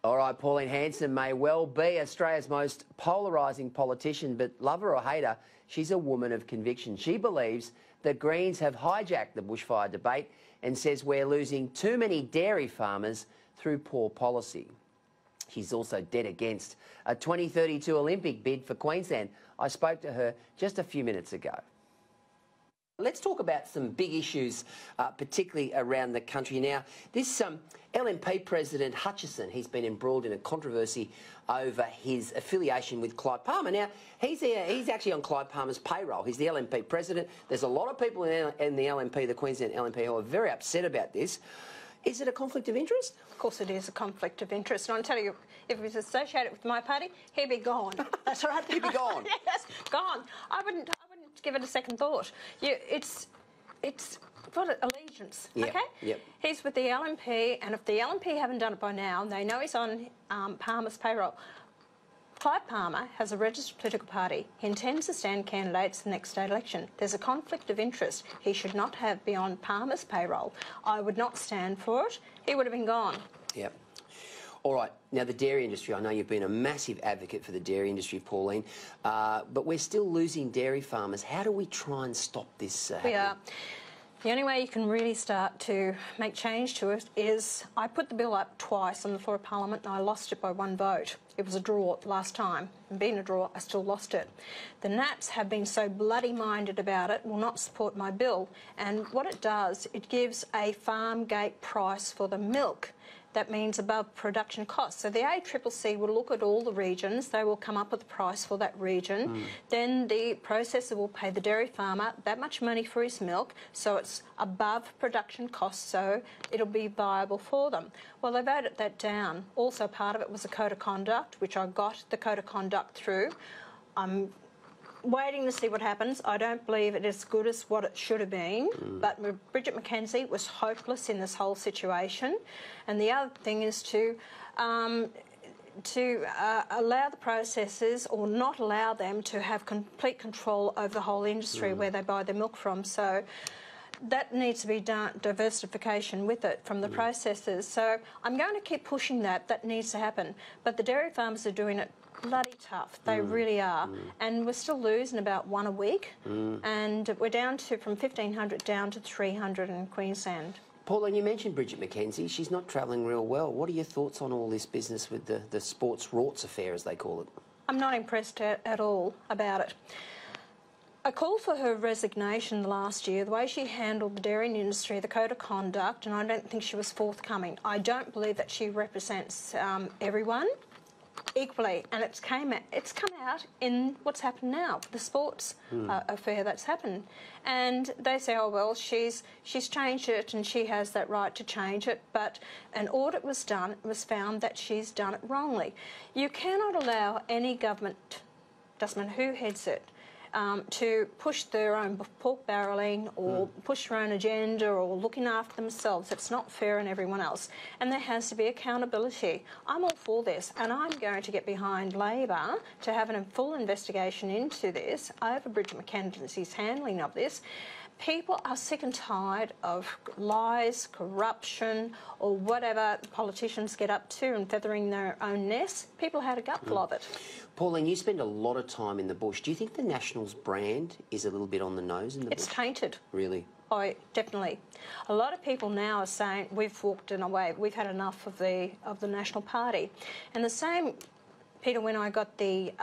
All right, Pauline Hanson may well be Australia's most polarising politician, but love her or hate her, she's a woman of conviction. She believes that Greens have hijacked the bushfire debate and says we're losing too many dairy farmers through poor policy. She's also dead against a 2032 Olympic bid for Queensland. I spoke to her just a few minutes ago. Let's talk about some big issues, particularly around the country now. This LNP President Hutchison, he's been embroiled in a controversy over his affiliation with Clive Palmer. Now, he's actually on Clive Palmer's payroll. He's the LNP President. There's a lot of people in the LNP, the Queensland LNP, who are very upset about this. Is it a conflict of interest? Of course it is a conflict of interest. And I'll tell you, if he was associated with my party, he'd be gone. That's right. He'd be gone? Yes, gone. I wouldn't give it a second thought. It's got allegiance, yep, okay? Yep. He's with the LNP, and if the LNP haven't done it by now, they know he's on Palmer's payroll. Clive Palmer has a registered political party. He intends to stand candidates in the next state election. There's a conflict of interest. He should not be on Palmer's payroll. I would not stand for it. He would have been gone. Yep. All right. Now, the dairy industry, I know you've been a massive advocate for the dairy industry, Pauline, but we're still losing dairy farmers. How do we try and stop this happening? We are. The only way you can really start to make change to it is I put the bill up twice on the floor of Parliament and I lost it by one vote. It was a draw last time. And being a draw, I still lost it. The Nats have been so bloody-minded about it, will not support my bill. And what it does, it gives a farm gate price for the milk. That means above production costs. So the ACCC will look at all the regions. They will come up with a price for that region. Then the processor will pay the dairy farmer that much money for his milk, so it's above production costs, so it'll be viable for them. Well, they voted that down. Also, part of it was a code of conduct, which I got the code of conduct through. I'm waiting to see what happens. I don't believe it is as good as what it should have been, but Bridget McKenzie was hopeless in this whole situation. And the other thing is to allow the processors or not allow them to have complete control over the whole industry where they buy their milk from. So that needs to be done, diversification with it from the processors. So I'm going to keep pushing that. That needs to happen. But the dairy farmers are doing it bloody tough. They really are. And we're still losing about one a week. And we're down to, from 1,500 down to 300 in Queensland. Pauline, you mentioned Bridget McKenzie. She's not travelling real well. What are your thoughts on all this business with the sports rorts affair, as they call it? I'm not impressed at all about it. I called for her resignation last year, the way she handled the dairy industry, the code of conduct, and I don't think she was forthcoming. I don't believe that she represents everyone equally, and it's come out in what's happened now, the sports affair that's happened. And they say, oh well, she's changed it and she has that right to change it, but an audit was done, it was found that she's done it wrongly. You cannot allow any government, doesn't matter who heads it, to push their own pork barrelling or push their own agenda or looking after themselves. It's not fair on everyone else. And there has to be accountability. I'm all for this, and I'm going to get behind Labor to have a full investigation into this over Bridget McKenzie's handling of this. People are sick and tired of lies, corruption, or whatever politicians get up to and feathering their own nest. People had a gutful of it. Pauline, you spend a lot of time in the bush. Do you think the Nationals brand is a little bit on the nose in the bush? It's tainted. Really? Oh, definitely. A lot of people now are saying we've walked in a way. We've had enough of the National Party, and the same. Peter, when I got the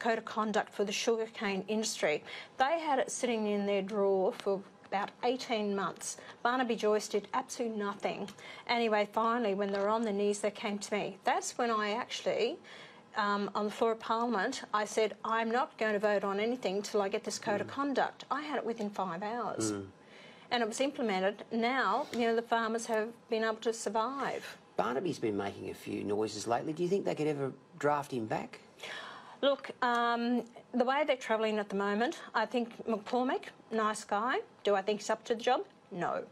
code of conduct for the sugarcane industry, they had it sitting in their drawer for about 18 months. Barnaby Joyce did absolutely nothing. Anyway, finally, when they were on their knees, they came to me. That's when I actually, on the floor of Parliament, I said, I'm not going to vote on anything till I get this code of conduct. I had it within 5 hours. And it was implemented. Now, you know, the farmers have been able to survive. Barnaby's been making a few noises lately. Do you think they could ever draft him back? Look, the way they're travelling at the moment, I think McCormick, nice guy. Do I think he's up to the job? No.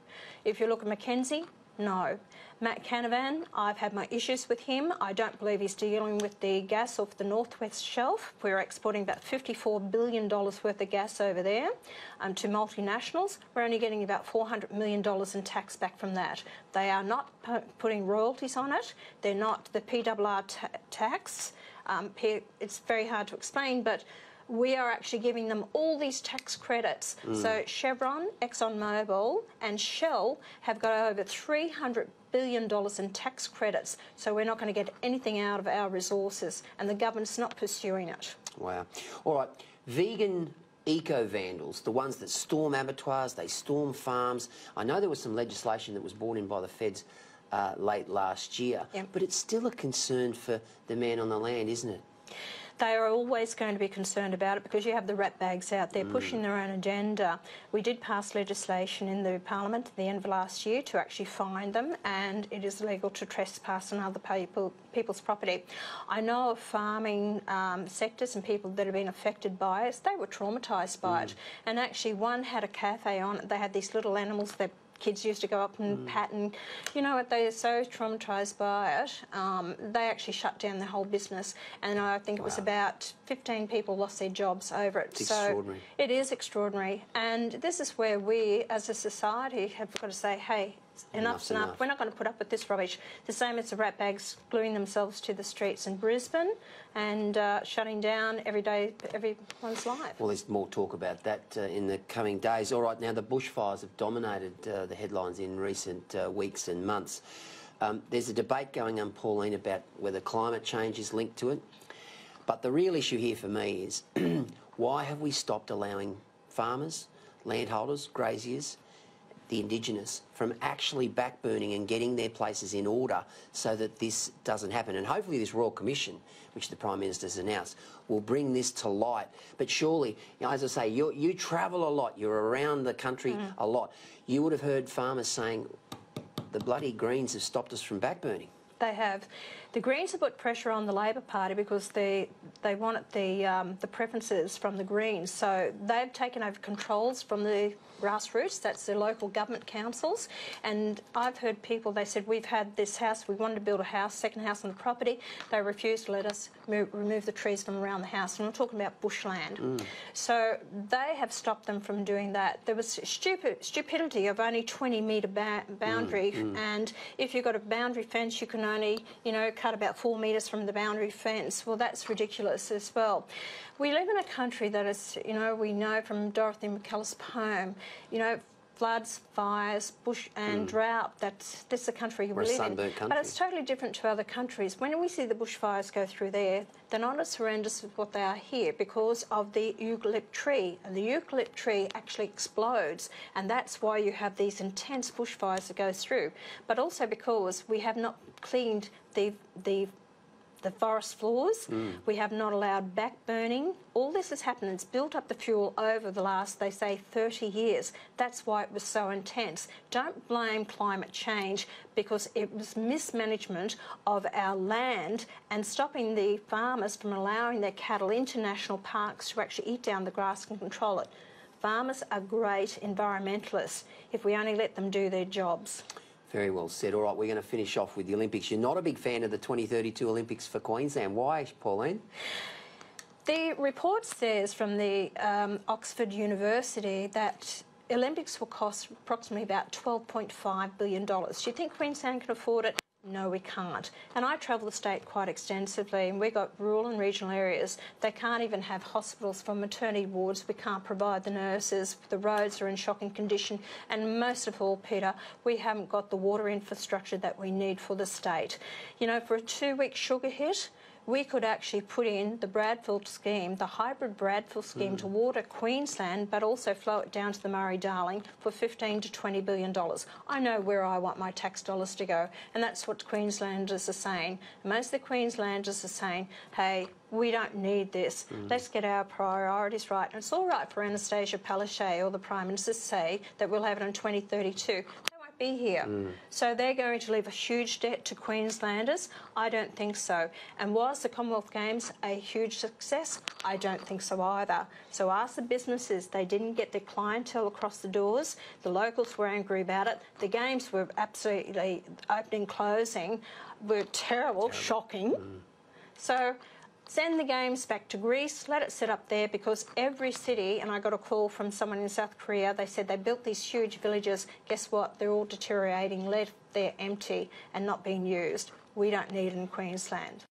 If you look at McKenzie, No. Matt Canavan, I've had my issues with him. I don't believe he's dealing with the gas off the northwest shelf. We're exporting about $54 billion worth of gas over there to multinationals. We're only getting about $400 million in tax back from that. They are not putting royalties on it. They're not the PRR tax. It's very hard to explain, but we are actually giving them all these tax credits. So Chevron, ExxonMobil and Shell have got over $300 billion in tax credits. So we're not going to get anything out of our resources, and the government's not pursuing it. Wow. All right. Vegan eco-vandals, the ones that storm abattoirs, they storm farms. I know there was some legislation that was brought in by the feds late last year, but it's still a concern for the man on the land, isn't it? They are always going to be concerned about it because you have the rat bags out there pushing their own agenda. We did pass legislation in the Parliament at the end of last year to actually fine them, and it is illegal to trespass on other people's property. I know of farming sectors and people that have been affected by it. They were traumatised by it. And actually one had a cafe on it. They had these little animals that kids used to go up and pat, and you know what, they are so traumatised by it, they actually shut down the whole business, and I think it was about 15 people lost their jobs over it. It's so extraordinary. It is extraordinary, and this is where we as a society have got to say, hey, enough's enough. We're not going to put up with this rubbish. The same as the rat bags gluing themselves to the streets in Brisbane and shutting down everyone's life. Well, there's more talk about that in the coming days. All right, now the bushfires have dominated the headlines in recent weeks and months. There's a debate going on, Pauline, about whether climate change is linked to it. But the real issue here for me is why have we stopped allowing farmers, landholders, graziers, the Indigenous, from actually backburning and getting their places in order so that this doesn't happen? And hopefully this Royal Commission, which the Prime Minister's announced, will bring this to light. But surely, you know, as I say, you travel a lot, you're around the country a lot. You would have heard farmers saying, the bloody Greens have stopped us from backburning. They have. The Greens have put pressure on the Labor Party because they wanted the preferences from the Greens. So they've taken over controls from the grassroots, that's the local government councils. And I've heard people, they said, we've had this house, we wanted to build a house, second house on the property. They refused to let us remove the trees from around the house. And I'm talking about bushland. So they have stopped them from doing that. There was stupidity of only 20-metre boundary. And if you've got a boundary fence, you can only, you know, cut about 4 metres from the boundary fence. Well, that's ridiculous as well. We live in a country that is, you know, we know from Dorothy McCullough's poem, you know, floods, fires, bush and drought, that's the country we live in. But it's totally different to other countries. When we see the bushfires go through there, they're not as horrendous as what they are here because of the eucalypt tree. And the eucalypt tree actually explodes, and that's why you have these intense bushfires that go through. But also because we have not cleaned the forest floors. We have not allowed back burning. All this has happened. It's built up the fuel over the last, they say, 30 years. That's why it was so intense. Don't blame climate change because it was mismanagement of our land and stopping the farmers from allowing their cattle into national parks to actually eat down the grass and control it. Farmers are great environmentalists if we only let them do their jobs. Very well said. All right, we're going to finish off with the Olympics. You're not a big fan of the 2032 Olympics for Queensland. Why, Pauline? The report says from the Oxford University that Olympics will cost approximately about $12.5 billion. Do you think Queensland can afford it? No, we can't. And I travel the state quite extensively, and we've got rural and regional areas. They can't even have hospitals for maternity wards. We can't provide the nurses. The roads are in shocking condition. And most of all, Peter, we haven't got the water infrastructure that we need for the state. You know, for a 2-week sugar hit, we could actually put in the Bradfield scheme, the hybrid Bradfield scheme to water Queensland, but also flow it down to the Murray-Darling for $15 to $20 billion. I know where I want my tax dollars to go, and that's what Queenslanders are saying. Most of the Queenslanders are saying, hey, we don't need this. Let's get our priorities right. And it's all right for Anastasia Palaszczuk or the Prime Minister to say that we'll have it in 2032. won't be here. So they're going to leave a huge debt to Queenslanders? I don't think so. And was the Commonwealth Games a huge success? I don't think so either. So ask the businesses. They didn't get their clientele across the doors. The locals were angry about it. The games were absolutely opening, closing, were terrible. Shocking. So send the games back to Greece, let it sit up there, because every city, and I got a call from someone in South Korea, they said they built these huge villages. Guess what? They're all deteriorating, left there empty and not being used. We don't need it in Queensland.